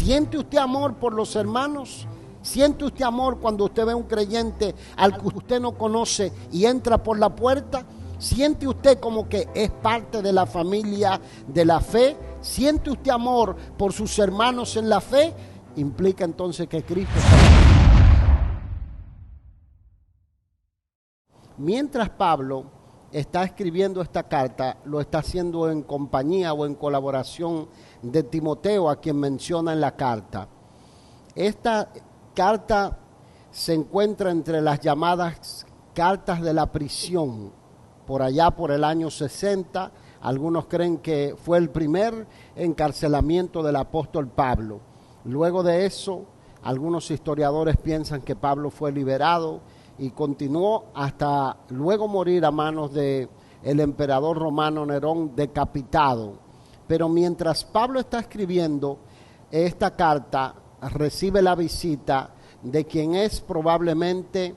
¿Siente usted amor por los hermanos? ¿Siente usted amor cuando usted ve a un creyente al que usted no conoce y entra por la puerta? ¿Siente usted como que es parte de la familia de la fe? ¿Siente usted amor por sus hermanos en la fe? Implica entonces que Cristo está. Mientras Pablo está escribiendo esta carta, lo está haciendo en compañía o en colaboración de Timoteo, a quien menciona en la carta. Esta carta se encuentra entre las llamadas cartas de la prisión, por allá por el año 60. Algunos creen que fue el primer encarcelamiento del apóstol Pablo. Luego de eso, algunos historiadores piensan que Pablo fue liberado y continuó hasta luego morir a manos del emperador romano Nerón, decapitado. Pero mientras Pablo está escribiendo esta carta, recibe la visita de quien es probablemente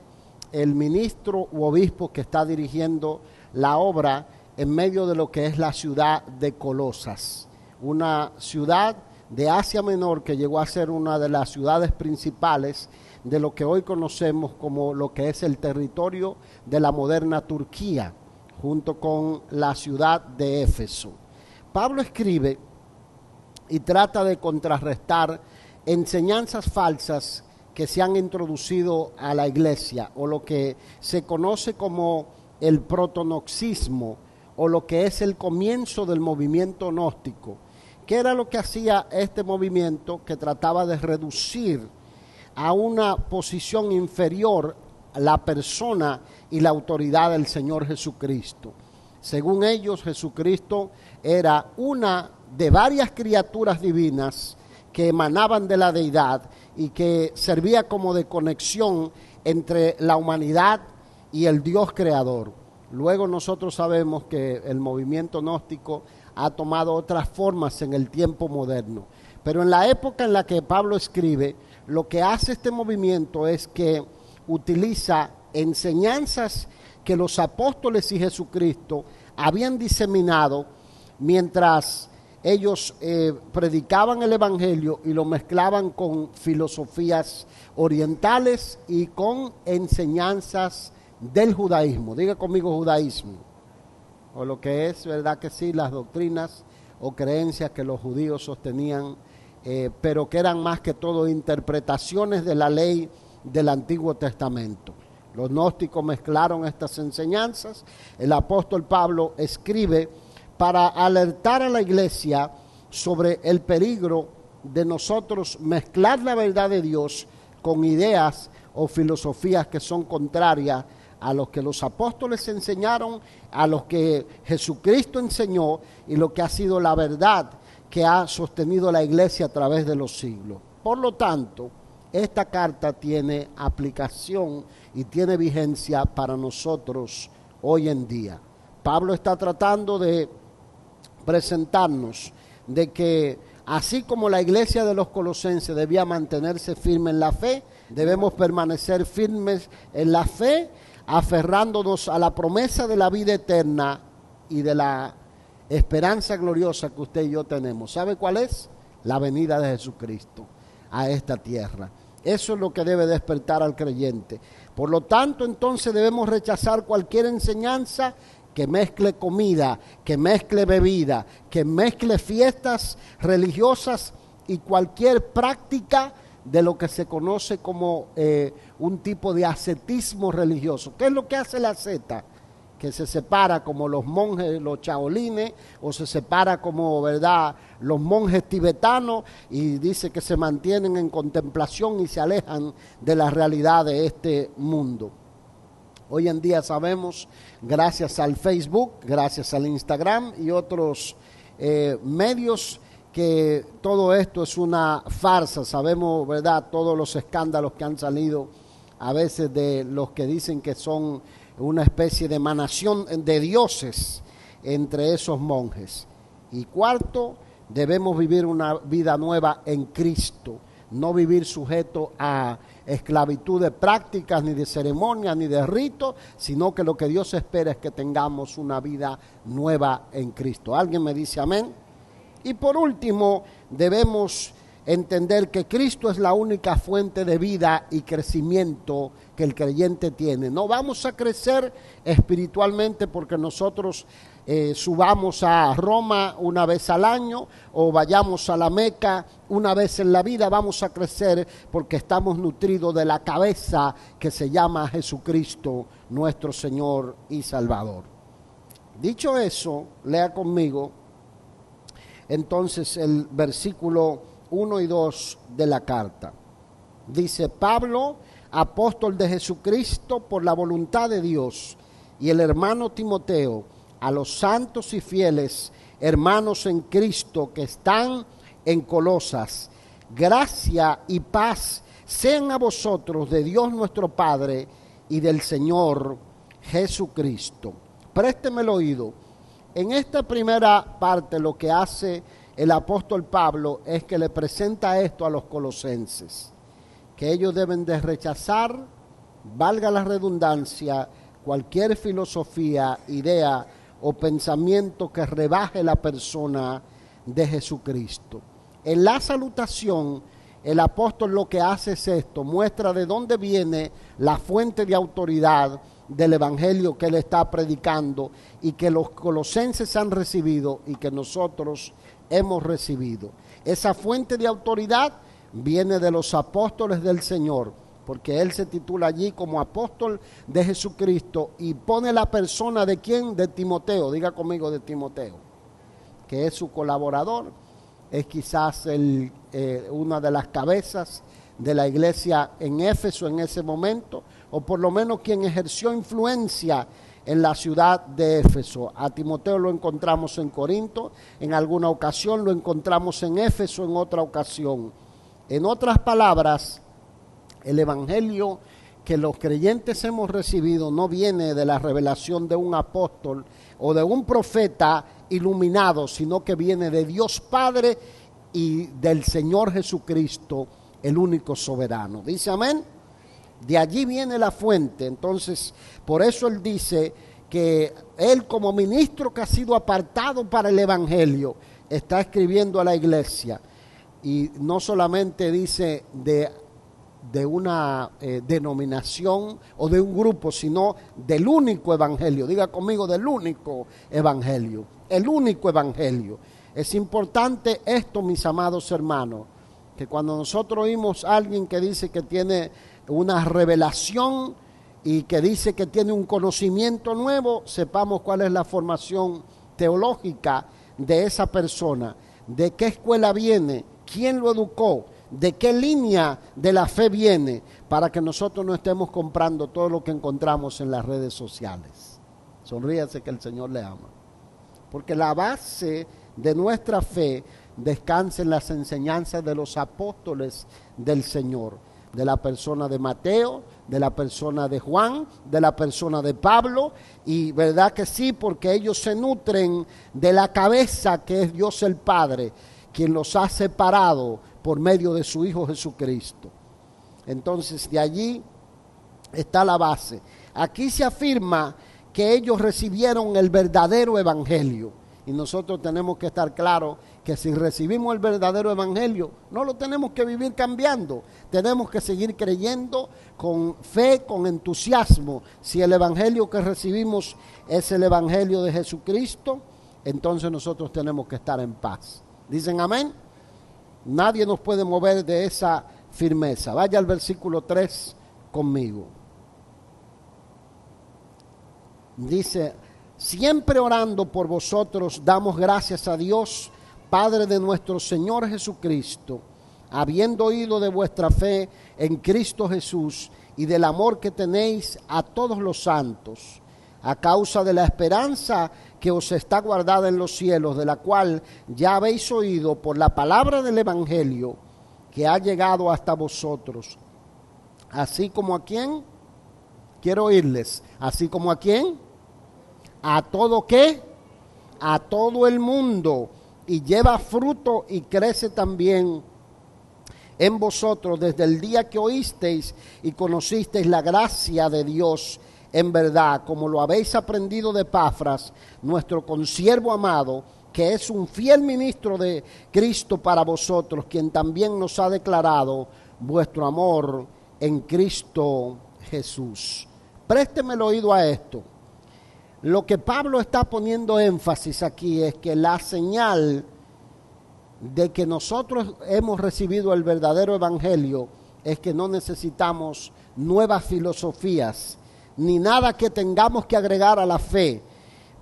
el ministro u obispo que está dirigiendo la obra en medio de lo que es la ciudad de Colosas, una ciudad de Asia Menor que llegó a ser una de las ciudades principales de lo que hoy conocemos como lo que es el territorio de la moderna Turquía, junto con la ciudad de Éfeso. Pablo escribe y trata de contrarrestar enseñanzas falsas que se han introducido a la iglesia, o lo que se conoce como el protonoxismo, o lo que es el comienzo del movimiento gnóstico. ¿Qué era lo que hacía este movimiento? Que trataba de reducir a una posición inferior la persona y la autoridad del Señor Jesucristo. Según ellos, Jesucristo era una de varias criaturas divinas que emanaban de la deidad y que servía como de conexión entre la humanidad y el Dios creador. Luego nosotros sabemos que el movimiento gnóstico ha tomado otras formas en el tiempo moderno. Pero en la época en la que Pablo escribe, lo que hace este movimiento es que utiliza enseñanzas que los apóstoles y Jesucristo habían diseminado mientras ellos predicaban el evangelio y lo mezclaban con filosofías orientales y con enseñanzas del judaísmo. Diga conmigo judaísmo, o lo que es, verdad que sí, las doctrinas o creencias que los judíos sostenían, pero que eran más que todo interpretaciones de la ley del Antiguo Testamento. Los gnósticos mezclaron estas enseñanzas. El apóstol Pablo escribe para alertar a la iglesia sobre el peligro de nosotros mezclar la verdad de Dios con ideas o filosofías que son contrarias a los que los apóstoles enseñaron, a los que Jesucristo enseñó y lo que ha sido la verdad que ha sostenido la iglesia a través de los siglos. Por lo tanto, esta carta tiene aplicación y tiene vigencia para nosotros hoy en día. Pablo está tratando de presentarnos de que así como la iglesia de los colosenses debía mantenerse firme en la fe, debemos permanecer firmes en la fe, aferrándonos a la promesa de la vida eterna y de la esperanza gloriosa que usted y yo tenemos. ¿Sabe cuál es? La venida de Jesucristo a esta tierra. Eso es lo que debe despertar al creyente. Por lo tanto, entonces debemos rechazar cualquier enseñanza que mezcle comida, que mezcle bebida, que mezcle fiestas religiosas y cualquier práctica de lo que se conoce como un tipo de ascetismo religioso. ¿Qué es lo que hace la asceta? Que se separa como los monjes, los chaolines, o se separa como, ¿verdad?, los monjes tibetanos, y dice que se mantienen en contemplación y se alejan de la realidad de este mundo. Hoy en día sabemos, gracias al Facebook, gracias al Instagram y otros medios, que todo esto es una farsa. Sabemos, ¿verdad?, todos los escándalos que han salido a veces de los que dicen que son una especie de emanación de dioses entre esos monjes. Y cuarto, debemos vivir una vida nueva en Cristo, no vivir sujeto a esclavitud de prácticas, ni de ceremonias, ni de ritos, sino que lo que Dios espera es que tengamos una vida nueva en Cristo. ¿Alguien me dice amén? Y por último, debemos entender que Cristo es la única fuente de vida y crecimiento que el creyente tiene. No vamos a crecer espiritualmente porque nosotros subamos a Roma una vez al año o vayamos a la Meca una vez en la vida. Vamos a crecer porque estamos nutridos de la cabeza que se llama Jesucristo, nuestro Señor y Salvador. Dicho eso, lea conmigo entonces el versículo 1 y 2 de la carta. Dice: Pablo, apóstol de Jesucristo por la voluntad de Dios, y el hermano Timoteo, a los santos y fieles hermanos en Cristo que están en Colosas, gracia y paz sean a vosotros de Dios nuestro Padre y del Señor Jesucristo. Présteme el oído. En esta primera parte lo que hace el apóstol Pablo es que le presenta esto a los colosenses, que ellos deben de rechazar, valga la redundancia, cualquier filosofía, idea o pensamiento que rebaje la persona de Jesucristo. En la salutación, el apóstol lo que hace es esto: muestra de dónde viene la fuente de autoridad del evangelio que él está predicando y que los colosenses han recibido y que nosotros hemos recibido. Esa fuente de autoridad viene de los apóstoles del Señor, porque él se titula allí como apóstol de Jesucristo y pone la persona de quién, de Timoteo, diga conmigo, de Timoteo, que es su colaborador, es quizás una de las cabezas de la iglesia en Éfeso en ese momento, o por lo menos quien ejerció influencia en la ciudad de Éfeso. A Timoteo lo encontramos en Corinto, en alguna ocasión lo encontramos en Éfeso, en otra ocasión. En otras palabras, el evangelio que los creyentes hemos recibido no viene de la revelación de un apóstol o de un profeta iluminado, sino que viene de Dios Padre y del Señor Jesucristo, el único soberano. ¿Dice amén? De allí viene la fuente. Entonces, por eso él dice que él, como ministro que ha sido apartado para el evangelio, está escribiendo a la iglesia. Y no solamente dice de una denominación o de un grupo, sino del único evangelio. Diga conmigo, del único evangelio. El único evangelio. Es importante esto, mis amados hermanos, que cuando nosotros oímos a alguien que dice que tiene una revelación y que dice que tiene un conocimiento nuevo, sepamos cuál es la formación teológica de esa persona, de qué escuela viene, quién lo educó, de qué línea de la fe viene, para que nosotros no estemos comprando todo lo que encontramos en las redes sociales. Sonríase que el Señor le ama. Porque la base de nuestra fe descansa en las enseñanzas de los apóstoles del Señor, de la persona de Mateo, de la persona de Juan, de la persona de Pablo, y verdad que sí, porque ellos se nutren de la cabeza que es Dios el Padre, quien los ha separado por medio de su Hijo Jesucristo. Entonces, de allí está la base. Aquí se afirma que ellos recibieron el verdadero evangelio, y nosotros tenemos que estar claros que si recibimos el verdadero evangelio, no lo tenemos que vivir cambiando, tenemos que seguir creyendo con fe, con entusiasmo. Si el evangelio que recibimos es el evangelio de Jesucristo, entonces nosotros tenemos que estar en paz. ¿Dicen amén? Nadie nos puede mover de esa firmeza. Vaya al versículo 3 conmigo. Dice: siempre orando por vosotros damos gracias a Dios, Padre de nuestro Señor Jesucristo, habiendo oído de vuestra fe en Cristo Jesús y del amor que tenéis a todos los santos, a causa de la esperanza que os está guardada en los cielos, de la cual ya habéis oído por la palabra del evangelio que ha llegado hasta vosotros. Así como a quién, quiero oírles, así como a quién, a todo qué, a todo el mundo, y lleva fruto y crece también en vosotros desde el día que oísteis y conocisteis la gracia de Dios en verdad, como lo habéis aprendido de Epafras, nuestro consiervo amado, que es un fiel ministro de Cristo para vosotros, quien también nos ha declarado vuestro amor en Cristo Jesús. Présteme el oído a esto. Lo que Pablo está poniendo énfasis aquí es que la señal de que nosotros hemos recibido el verdadero evangelio es que no necesitamos nuevas filosofías ni nada que tengamos que agregar a la fe,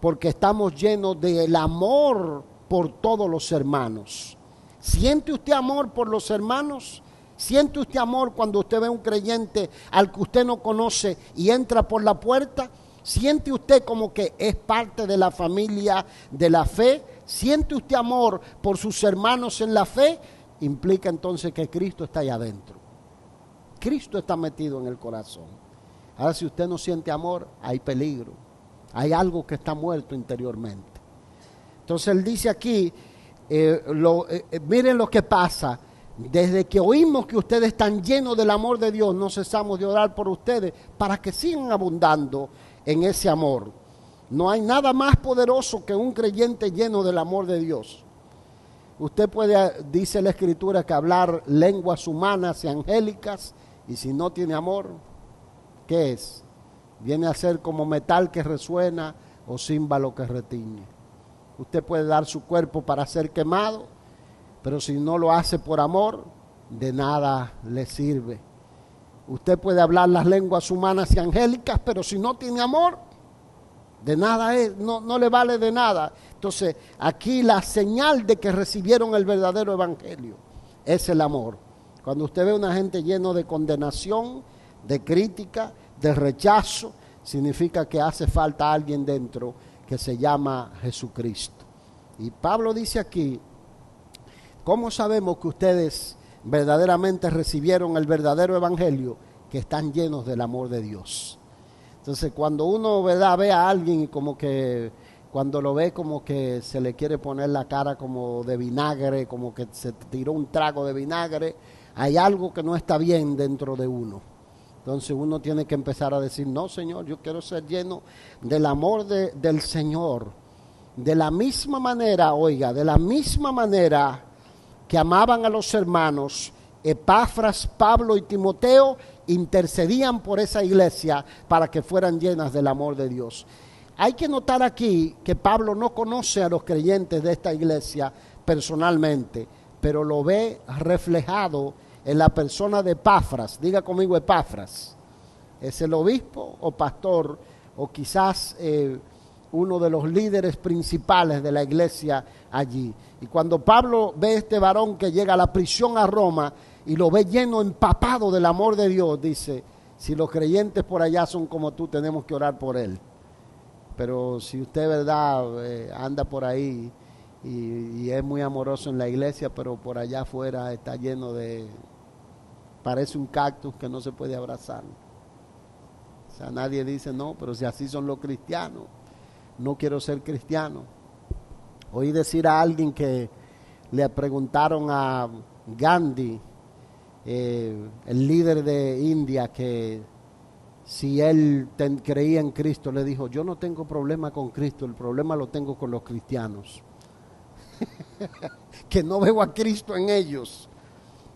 porque estamos llenos del amor por todos los hermanos. ¿Siente usted amor por los hermanos? ¿Siente usted amor cuando usted ve a un creyente al que usted no conoce y entra por la puerta? ¿Siente usted como que es parte de la familia de la fe? ¿Siente usted amor por sus hermanos en la fe? Implica entonces que Cristo está allá adentro. Cristo está metido en el corazón. Ahora, si usted no siente amor, hay peligro. Hay algo que está muerto interiormente. Entonces él dice aquí, miren lo que pasa. Desde que oímos que ustedes están llenos del amor de Dios, no cesamos de orar por ustedes para que sigan abundando en ese amor. No hay nada más poderoso que un creyente lleno del amor de Dios. Usted puede, dice la Escritura, que hablar lenguas humanas y angélicas, y si no tiene amor, ¿qué es? Viene a ser como metal que resuena o címbalo que retiñe. Usted puede dar su cuerpo para ser quemado, pero si no lo hace por amor, de nada le sirve. Usted puede hablar las lenguas humanas y angélicas, pero si no tiene amor, de nada es, no le vale de nada. Entonces, aquí la señal de que recibieron el verdadero evangelio es el amor. Cuando usted ve a una gente lleno de condenación, de crítica, de rechazo, significa que hace falta alguien dentro que se llama Jesucristo. Y Pablo dice aquí, ¿cómo sabemos que ustedes verdaderamente recibieron el verdadero evangelio? Que están llenos del amor de Dios. Entonces, cuando uno, ¿verdad?, ve a alguien y como que, cuando lo ve como que se le quiere poner la cara como de vinagre, como que se tiró un trago de vinagre, hay algo que no está bien dentro de uno. Entonces uno tiene que empezar a decir, no, Señor, yo quiero ser lleno del amor del Señor. De la misma manera, oiga, de la misma manera que amaban a los hermanos, Epafras, Pablo y Timoteo intercedían por esa iglesia para que fueran llenas del amor de Dios. Hay que notar aquí que Pablo no conoce a los creyentes de esta iglesia personalmente, pero lo ve reflejado en la persona de Epafras. Diga conmigo Epafras. Es el obispo o pastor o quizás uno de los líderes principales de la iglesia allí. Y cuando Pablo ve a este varón que llega a la prisión a Roma y lo ve lleno, empapado del amor de Dios, dice, si los creyentes por allá son como tú, tenemos que orar por él. Pero si usted, verdad, anda por ahí y es muy amoroso en la iglesia, pero por allá afuera está lleno de... parece un cactus que no se puede abrazar. O sea, nadie dice, no, pero si así son los cristianos, no quiero ser cristiano. Oí decir a alguien que le preguntaron a Gandhi, el líder de India, que si él creía en Cristo, le dijo, yo no tengo problema con Cristo, el problema lo tengo con los cristianos. Que no veo a Cristo en ellos.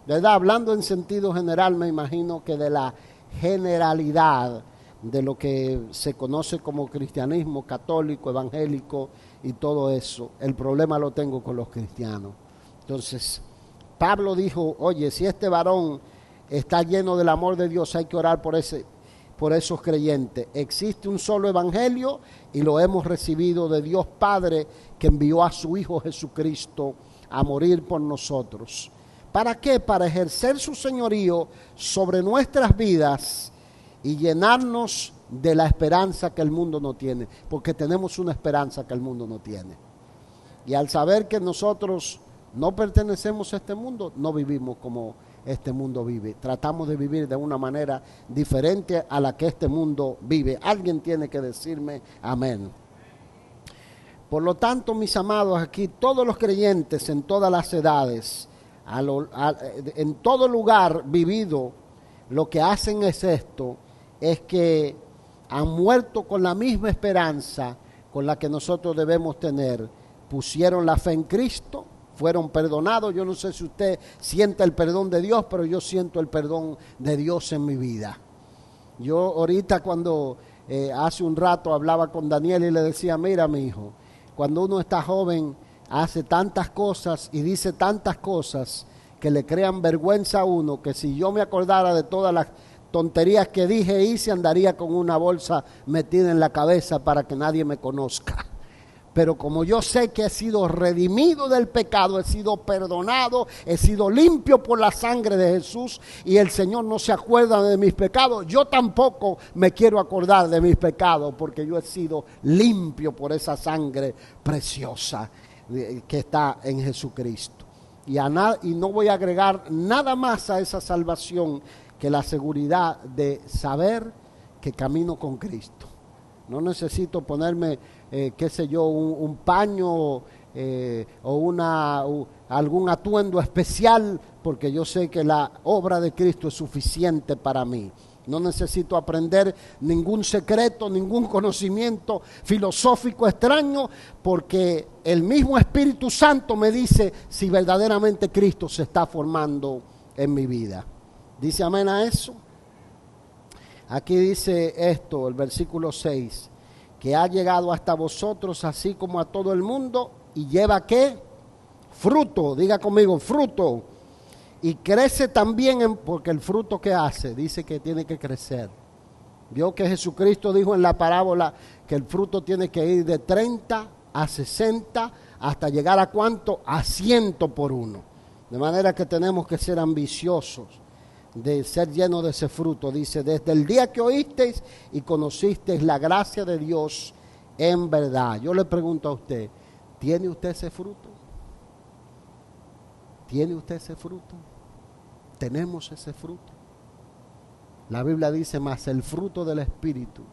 ¿Verdad? Hablando en sentido general, me imagino que de la generalidad de lo que se conoce como cristianismo católico, evangélico y todo eso, el problema lo tengo con los cristianos. Entonces, Pablo dijo, oye, si este varón está lleno del amor de Dios, hay que orar por esos creyentes. Existe un solo evangelio y lo hemos recibido de Dios Padre, que envió a su Hijo Jesucristo a morir por nosotros. ¿Para qué? Para ejercer su señorío sobre nuestras vidas y llenarnos de la esperanza que el mundo no tiene, porque tenemos una esperanza que el mundo no tiene. Y al saber que nosotros no pertenecemos a este mundo, no vivimos como este mundo vive. Tratamos de vivir de una manera diferente a la que este mundo vive. Alguien tiene que decirme amén. Por lo tanto, mis amados, aquí todos los creyentes en todas las edades, en todo lugar vivido, lo que hacen es esto, es que han muerto con la misma esperanza con la que nosotros debemos tener, pusieron la fe en Cristo, fueron perdonados. Yo no sé si usted siente el perdón de Dios, pero yo siento el perdón de Dios en mi vida. Yo ahorita cuando hace un rato hablaba con Daniel y le decía, mira mi hijo, cuando uno está joven hace tantas cosas y dice tantas cosas que le crean vergüenza a uno, que si yo me acordara de todas las tonterías que dije e hice, andaría con una bolsa metida en la cabeza para que nadie me conozca. Pero como yo sé que he sido redimido del pecado, he sido perdonado, he sido limpio por la sangre de Jesús y el Señor no se acuerda de mis pecados, yo tampoco me quiero acordar de mis pecados porque yo he sido limpio por esa sangre preciosa que está en Jesucristo. Y no voy a agregar nada más a esa salvación que la seguridad de saber que camino con Cristo. No necesito ponerme, qué sé yo, un paño o algún atuendo especial, porque yo sé que la obra de Cristo es suficiente para mí. No necesito aprender ningún secreto, ningún conocimiento filosófico extraño, porque el mismo Espíritu Santo me dice si verdaderamente Cristo se está formando en mi vida. ¿Dice amén a eso? Aquí dice esto, el versículo 6, que ha llegado hasta vosotros así como a todo el mundo y lleva ¿qué? Fruto, diga conmigo, fruto. Y crece también, porque el fruto que hace, dice que tiene que crecer. Vio que Jesucristo dijo en la parábola que el fruto tiene que ir de 30 a 60 hasta llegar a ¿cuánto? A 100 por uno. De manera que tenemos que ser ambiciosos de ser llenos de ese fruto. Dice, desde el día que oísteis y conocisteis la gracia de Dios en verdad. Yo le pregunto a usted, ¿tiene usted ese fruto? ¿Tiene usted ese fruto? ¿Tenemos ese fruto? La Biblia dice, más el fruto del Espíritu.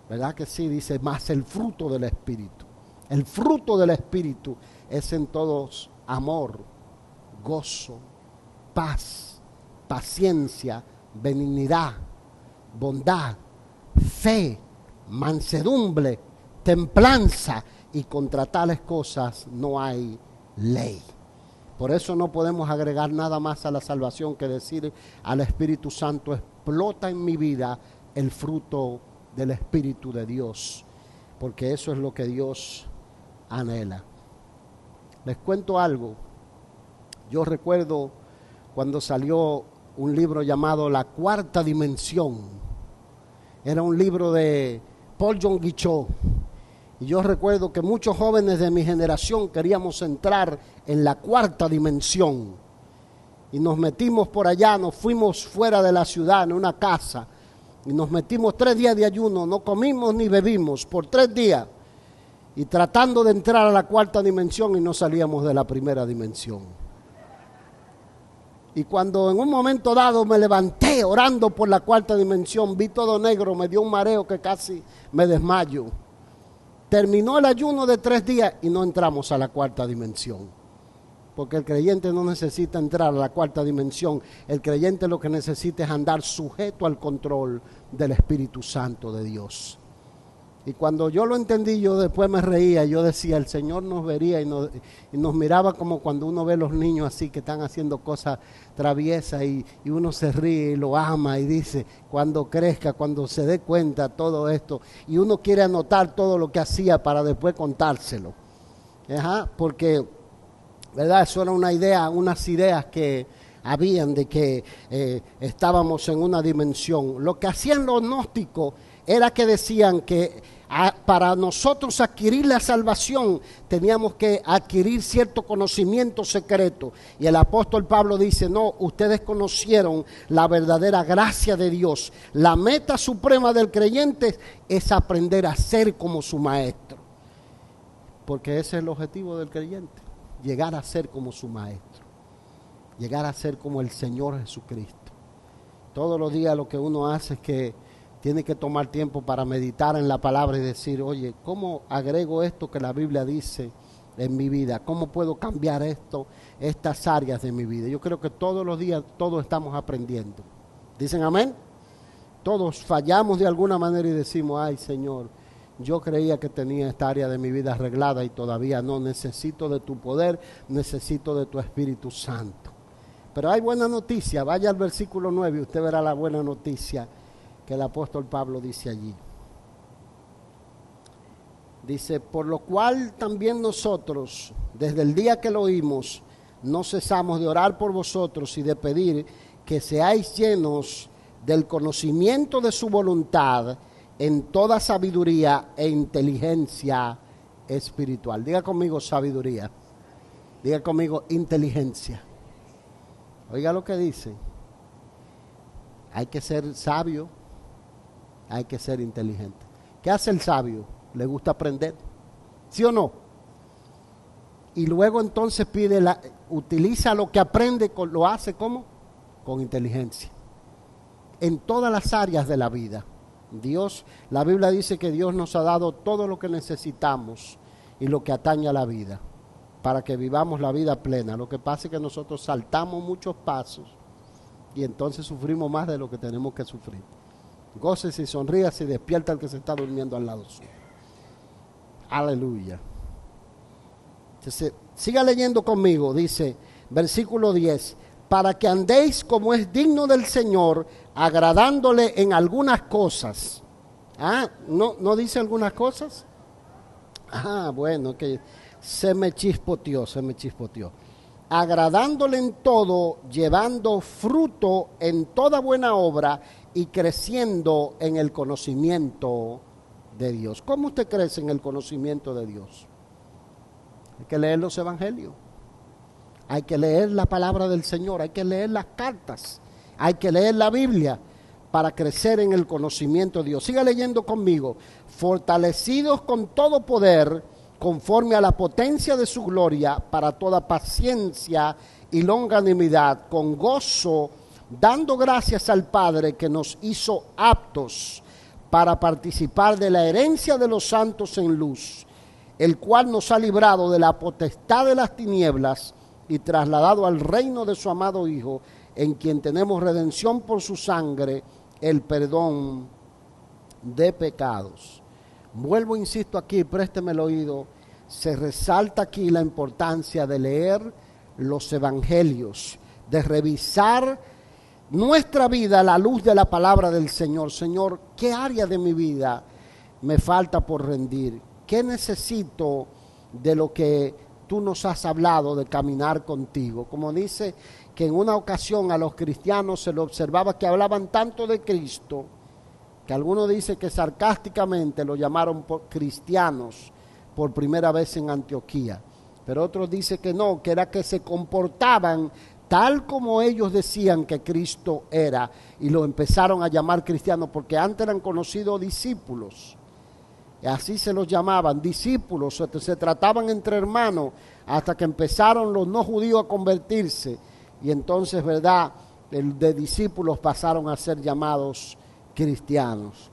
¿Verdad que sí? Dice, más el fruto del Espíritu. El fruto del Espíritu es en todos amor, gozo, paz, paciencia, benignidad, bondad, fe, mansedumbre, templanza, y contra tales cosas no hay ley. Por eso no podemos agregar nada más a la salvación que decir al Espíritu Santo, explota en mi vida el fruto del Espíritu de Dios, porque eso es lo que Dios anhela. Les cuento algo. Yo recuerdo cuando salió un libro llamado La Cuarta Dimensión. Era un libro de Paul John Guichot. Y yo recuerdo que muchos jóvenes de mi generación queríamos entrar en la cuarta dimensión. Y nos metimos por allá, nos fuimos fuera de la ciudad en una casa. Y nos metimos 3 días de ayuno, no comimos ni bebimos por 3 días. Y tratando de entrar a la cuarta dimensión y no salíamos de la primera dimensión. Y cuando en un momento dado me levanté orando por la cuarta dimensión, vi todo negro, me dio un mareo que casi me desmayo. Terminó el ayuno de 3 días y no entramos a la cuarta dimensión. Porque el creyente no necesita entrar a la cuarta dimensión. El creyente lo que necesita es andar sujeto al control del Espíritu Santo de Dios. Y cuando yo lo entendí, yo después me reía. Yo decía, el Señor nos vería y nos miraba como cuando uno ve a los niños así que están haciendo cosas traviesas y uno se ríe y lo ama y dice, cuando crezca, cuando se dé cuenta todo esto. Y uno quiere anotar todo lo que hacía para después contárselo. Porque, ¿verdad? Eso era una idea, unas ideas que habían de que estábamos en una dimensión. Lo que hacían los gnósticos era que decían que para nosotros adquirir la salvación teníamos que adquirir cierto conocimiento secreto. Y el apóstol Pablo dice, no, ustedes conocieron la verdadera gracia de Dios. La meta suprema del creyente es aprender a ser como su maestro. Porque ese es el objetivo del creyente, llegar a ser como su maestro. Llegar a ser como el Señor Jesucristo. Todos los días lo que uno hace es que tiene que tomar tiempo para meditar en la palabra y decir, oye, ¿cómo agrego esto que la Biblia dice en mi vida? ¿Cómo puedo cambiar estas áreas de mi vida? Yo creo que todos los días todos estamos aprendiendo. ¿Dicen amén? Todos fallamos de alguna manera y decimos, ay Señor, yo creía que tenía esta área de mi vida arreglada y todavía no. Necesito de tu poder, necesito de tu Espíritu Santo. Pero hay buena noticia, vaya al versículo 9 y usted verá la buena noticia que el apóstol Pablo dice allí. Dice, por lo cual también nosotros, desde el día que lo oímos, no cesamos de orar por vosotros y de pedir que seáis llenos del conocimiento de su voluntad en toda sabiduría e inteligencia espiritual. Diga conmigo sabiduría. Diga conmigo inteligencia. Oiga lo que dice. Hay que ser sabio, hay que ser inteligente. ¿Qué hace el sabio? Le gusta aprender, ¿sí o no? Y luego entonces utiliza lo que aprende, lo hace ¿cómo? Con inteligencia. En todas las áreas de la vida. La Biblia dice que Dios nos ha dado todo lo que necesitamos y lo que atañe a la vida, para que vivamos la vida plena. Lo que pasa es que nosotros saltamos muchos pasos y entonces sufrimos más de lo que tenemos que sufrir. Gócese y sonríase y despierta al que se está durmiendo al lado suyo. Aleluya. Entonces, siga leyendo conmigo, dice, versículo 10, para que andéis como es digno del Señor, agradándole en algunas cosas. ¿No dice algunas cosas? Bueno, que se me chispoteó. Agradándole en todo, llevando fruto en toda buena obra y creciendo en el conocimiento de Dios. ¿Cómo usted crece en el conocimiento de Dios? Hay que leer los evangelios, hay que leer la palabra del Señor, hay que leer las cartas, hay que leer la Biblia para crecer en el conocimiento de Dios. Siga leyendo conmigo. Fortalecidos con todo poder, conforme a la potencia de su gloria, para toda paciencia y longanimidad, con gozo, dando gracias al Padre que nos hizo aptos para participar de la herencia de los santos en luz, el cual nos ha librado de la potestad de las tinieblas y trasladado al reino de su amado Hijo, en quien tenemos redención por su sangre, el perdón de pecados. Vuelvo, insisto aquí, présteme el oído, se resalta aquí la importancia de leer los evangelios, de revisar nuestra vida a la luz de la palabra del Señor. Señor, ¿qué área de mi vida me falta por rendir? ¿Qué necesito de lo que tú nos has hablado de caminar contigo? Como dice que en una ocasión a los cristianos se le observaba que hablaban tanto de Cristo, que algunos dicen que sarcásticamente lo llamaron cristianos por primera vez en Antioquía, pero otros dicen que no, que era que se comportaban tal como ellos decían que Cristo era, y lo empezaron a llamar cristianos, porque antes eran conocidos discípulos, y así se los llamaban, discípulos, se trataban entre hermanos, hasta que empezaron los no judíos a convertirse, y entonces, ¿verdad?, de discípulos pasaron a ser llamados cristianos.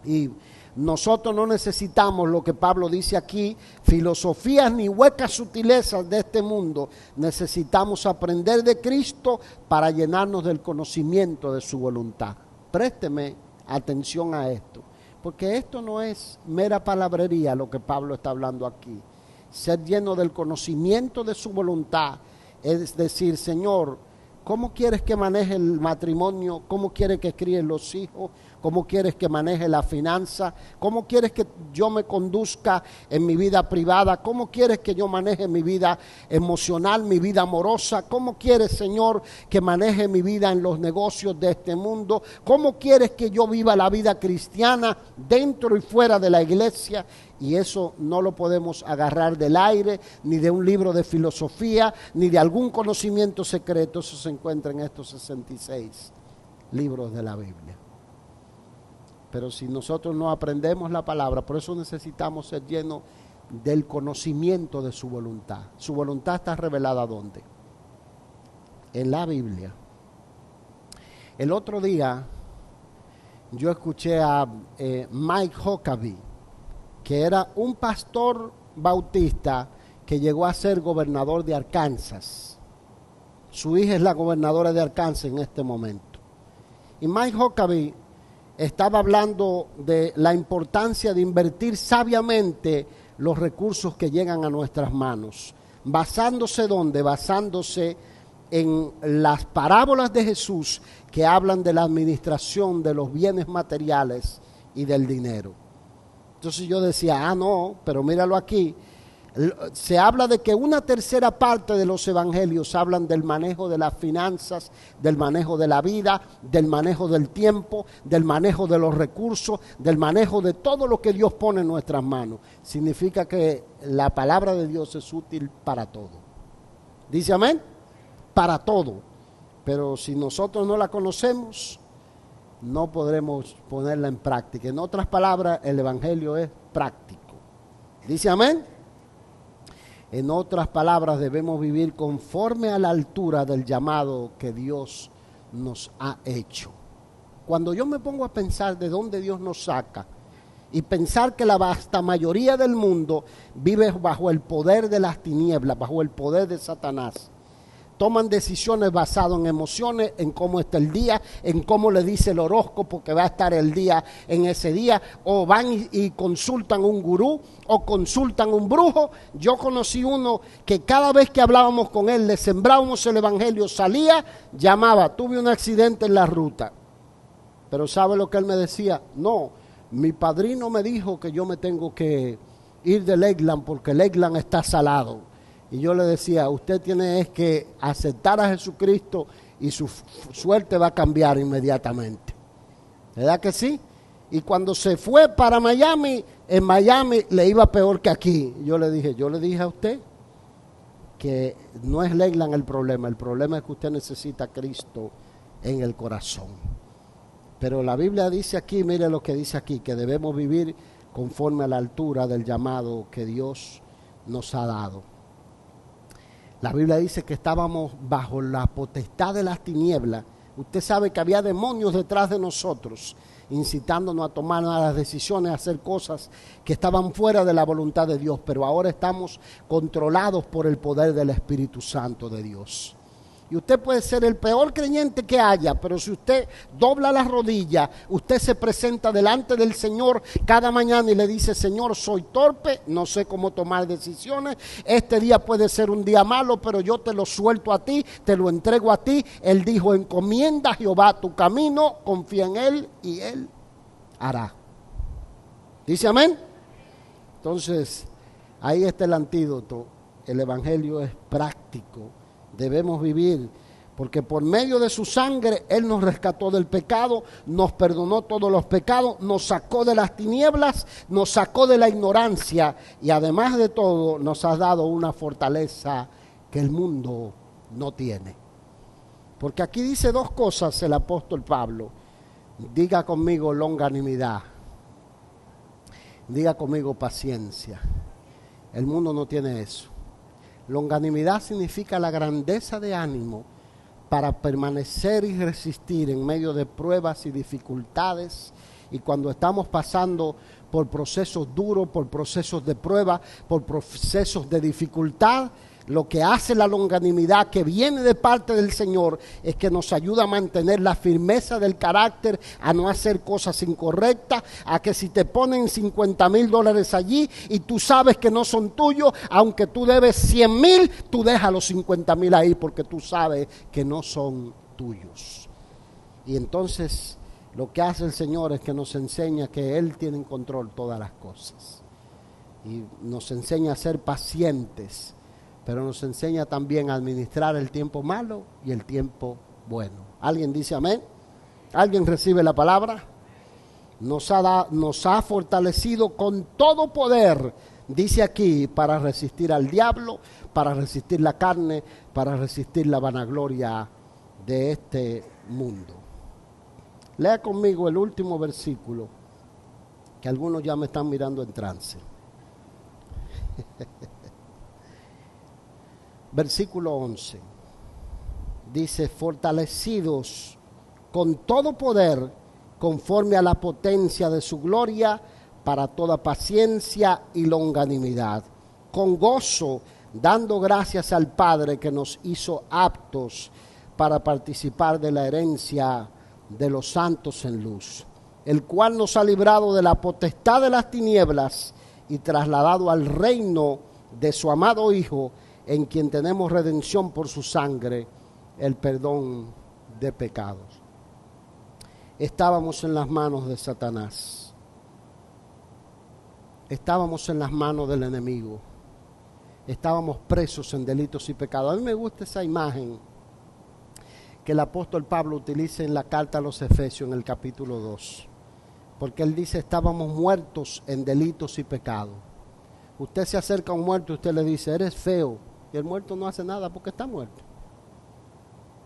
Y nosotros no necesitamos lo que Pablo dice aquí, filosofías ni huecas sutilezas de este mundo. Necesitamos aprender de Cristo para llenarnos del conocimiento de su voluntad. Présteme atención a esto, porque esto no es mera palabrería lo que Pablo está hablando aquí. Ser lleno del conocimiento de su voluntad, es decir, Señor, ¿cómo quieres que maneje el matrimonio? ¿Cómo quieres que críen los hijos? ¿Cómo quieres que maneje la finanza? ¿Cómo quieres que yo me conduzca en mi vida privada? ¿Cómo quieres que yo maneje mi vida emocional, mi vida amorosa? ¿Cómo quieres, Señor, que maneje mi vida en los negocios de este mundo? ¿Cómo quieres que yo viva la vida cristiana dentro y fuera de la iglesia? Y eso no lo podemos agarrar del aire, ni de un libro de filosofía, ni de algún conocimiento secreto. Eso se encuentra en estos 66 libros de la Biblia. Pero si nosotros no aprendemos la palabra, por eso necesitamos ser llenos del conocimiento de su voluntad. Su voluntad está revelada ¿dónde? En la Biblia. El otro día yo escuché a Mike Huckabee, que era un pastor bautista que llegó a ser gobernador de Arkansas. Su hija es la gobernadora de Arkansas en este momento. Y Mike Huckabee estaba hablando de la importancia de invertir sabiamente los recursos que llegan a nuestras manos. ¿Basándose dónde? Basándose en las parábolas de Jesús que hablan de la administración de los bienes materiales y del dinero. Entonces yo decía, no, pero míralo aquí. Se habla de que una tercera parte de los evangelios hablan del manejo de las finanzas, del manejo de la vida, del manejo del tiempo, del manejo de los recursos, del manejo de todo lo que Dios pone en nuestras manos. Significa que la palabra de Dios es útil para todo. ¿Dice amén? Para todo. Pero si nosotros no la conocemos, no podremos ponerla en práctica. En otras palabras, el evangelio es práctico. ¿Dice amén? En otras palabras, debemos vivir conforme a la altura del llamado que Dios nos ha hecho. Cuando yo me pongo a pensar de dónde Dios nos saca y pensar que la vasta mayoría del mundo vive bajo el poder de las tinieblas, bajo el poder de Satanás, toman decisiones basadas en emociones, en cómo está el día, en cómo le dice el horóscopo que va a estar el día en ese día, o van y consultan un gurú, o consultan un brujo. Yo conocí uno que cada vez que hablábamos con él, le sembrábamos el evangelio, salía, llamaba, tuve un accidente en la ruta. Pero ¿sabe lo que él me decía? No, mi padrino me dijo que yo me tengo que ir de Lakeland porque Lakeland está salado. Y yo le decía, usted tiene que aceptar a Jesucristo y su suerte va a cambiar inmediatamente. ¿Verdad que sí? Y cuando se fue para Miami, en Miami le iba peor que aquí. Yo le dije a usted que no es Lakeland el problema es que usted necesita a Cristo en el corazón. Pero la Biblia dice aquí, mire lo que dice aquí, que debemos vivir conforme a la altura del llamado que Dios nos ha dado. La Biblia dice que estábamos bajo la potestad de las tinieblas. Usted sabe que había demonios detrás de nosotros, incitándonos a tomar malas decisiones, a hacer cosas que estaban fuera de la voluntad de Dios, pero ahora estamos controlados por el poder del Espíritu Santo de Dios. Y usted puede ser el peor creyente que haya, pero si usted dobla las rodillas, usted se presenta delante del Señor cada mañana y le dice, Señor, soy torpe, no sé cómo tomar decisiones, este día puede ser un día malo, pero yo te lo suelto a ti, te lo entrego a ti. Él dijo, encomienda a Jehová tu camino, confía en Él y Él hará. ¿Dice amén? Entonces, ahí está el antídoto. El evangelio es práctico. Debemos vivir, porque por medio de su sangre Él nos rescató del pecado, nos perdonó todos los pecados, nos sacó de las tinieblas, nos sacó de la ignorancia y además de todo nos ha dado una fortaleza que el mundo no tiene. Porque aquí dice dos cosas el apóstol Pablo. Diga conmigo longanimidad, diga conmigo paciencia. El mundo no tiene eso. Longanimidad significa la grandeza de ánimo para permanecer y resistir en medio de pruebas y dificultades. Y cuando estamos pasando por procesos duros, por procesos de prueba, por procesos de dificultad, lo que hace la longanimidad que viene de parte del Señor es que nos ayuda a mantener la firmeza del carácter, a no hacer cosas incorrectas, a que si te ponen $50,000 allí y tú sabes que no son tuyos, aunque tú debes 100,000, tú dejas los 50,000 ahí porque tú sabes que no son tuyos. Y entonces lo que hace el Señor es que nos enseña que Él tiene en control todas las cosas y nos enseña a ser pacientes, pero nos enseña también a administrar el tiempo malo y el tiempo bueno. ¿Alguien dice amén? ¿Alguien recibe la palabra? Nos ha fortalecido con todo poder, dice aquí, para resistir al diablo, para resistir la carne, para resistir la vanagloria de este mundo. Lea conmigo el último versículo, que algunos ya me están mirando en trance. Versículo 11, dice, fortalecidos con todo poder, conforme a la potencia de su gloria, para toda paciencia y longanimidad, con gozo, dando gracias al Padre que nos hizo aptos para participar de la herencia de los santos en luz. el cual nos ha librado de la potestad de las tinieblas y trasladado al reino de su amado Hijo, en quien tenemos redención por su sangre, el perdón de pecados. Estábamos en las manos de Satanás. Estábamos en las manos del enemigo. Estábamos presos en delitos y pecados. A mí me gusta esa imagen que el apóstol Pablo utiliza en la carta a los Efesios en el capítulo 2. Porque él dice, estábamos muertos en delitos y pecados. Usted se acerca a un muerto y usted le dice, eres feo. Y el muerto no hace nada porque está muerto.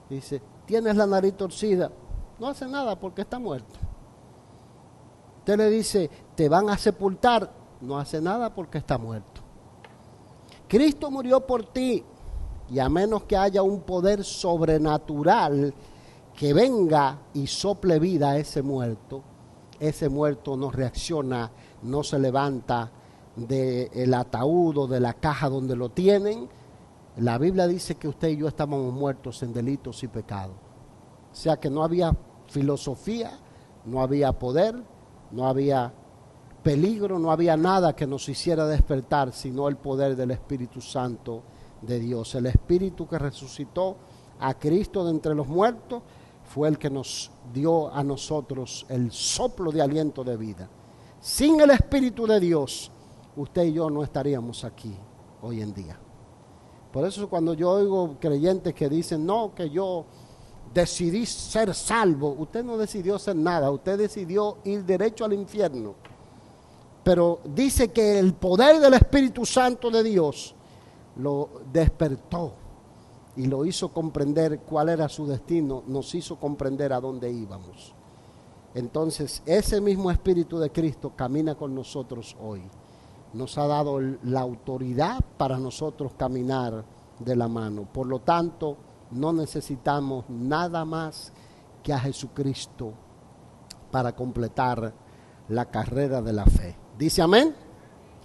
Dice, tienes la nariz torcida. No hace nada porque está muerto. Usted le dice, te van a sepultar. No hace nada porque está muerto. Cristo murió por ti. Y a menos que haya un poder sobrenatural que venga y sople vida a ese muerto no reacciona, no se levanta del ataúd o de la caja donde lo tienen. La Biblia dice que usted y yo estábamos muertos en delitos y pecados. O sea que no había filosofía, no había poder, no había peligro, no había nada que nos hiciera despertar, sino el poder del Espíritu Santo de Dios. El Espíritu que resucitó a Cristo de entre los muertos fue el que nos dio a nosotros el soplo de aliento de vida. Sin el Espíritu de Dios, usted y yo no estaríamos aquí hoy en día. Por eso cuando yo oigo creyentes que dicen, no, que yo decidí ser salvo, usted no decidió ser nada, usted decidió ir derecho al infierno. Pero dice que el poder del Espíritu Santo de Dios lo despertó y lo hizo comprender cuál era su destino, nos hizo comprender a dónde íbamos. Entonces, ese mismo Espíritu de Cristo camina con nosotros hoy. Nos ha dado la autoridad para nosotros caminar de la mano. Por lo tanto, no necesitamos nada más que a Jesucristo para completar la carrera de la fe. ¿Dice amén?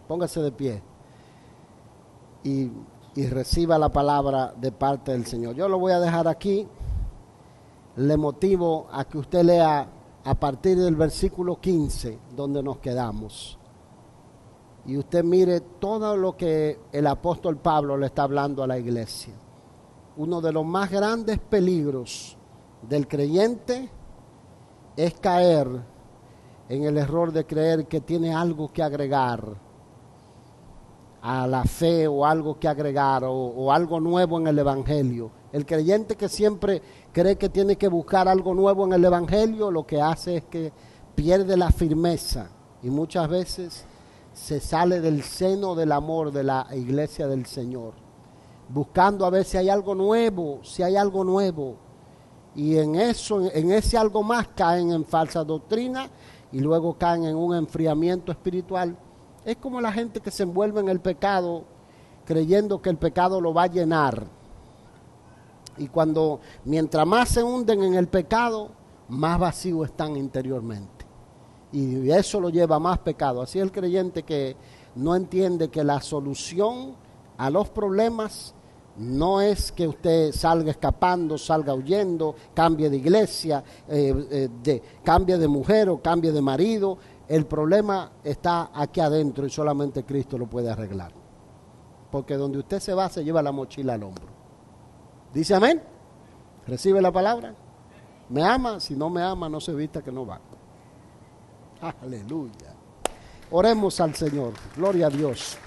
Póngase de pie y reciba la palabra de parte del Señor. Yo lo voy a dejar aquí. Le motivo a que usted lea a partir del versículo 15, donde nos quedamos. Y usted mire todo lo que el apóstol Pablo le está hablando a la iglesia. Uno de los más grandes peligros del creyente es caer en el error de creer que tiene algo que agregar a la fe o algo que agregar o algo nuevo en el evangelio. El creyente que siempre cree que tiene que buscar algo nuevo en el evangelio, lo que hace es que pierde la firmeza y muchas veces se sale del seno del amor de la iglesia del Señor, buscando a ver si hay algo nuevo, y en ese algo más caen en falsa doctrina y luego caen en un enfriamiento espiritual. Es como la gente que se envuelve en el pecado creyendo que el pecado lo va a llenar, y mientras más se hunden en el pecado, más vacíos están interiormente, y eso lo lleva a más pecado. Así es el creyente que no entiende que la solución a los problemas no es que usted salga escapando, salga huyendo, cambie de iglesia, cambie de mujer o cambie de marido. El problema está aquí adentro y solamente Cristo lo puede arreglar. Porque donde usted se va, se lleva la mochila al hombro. ¿Dice amén? ¿Recibe la palabra? ¿Me ama? Si no me ama, no se vista que no va. Aleluya. Oremos al Señor. Gloria a Dios.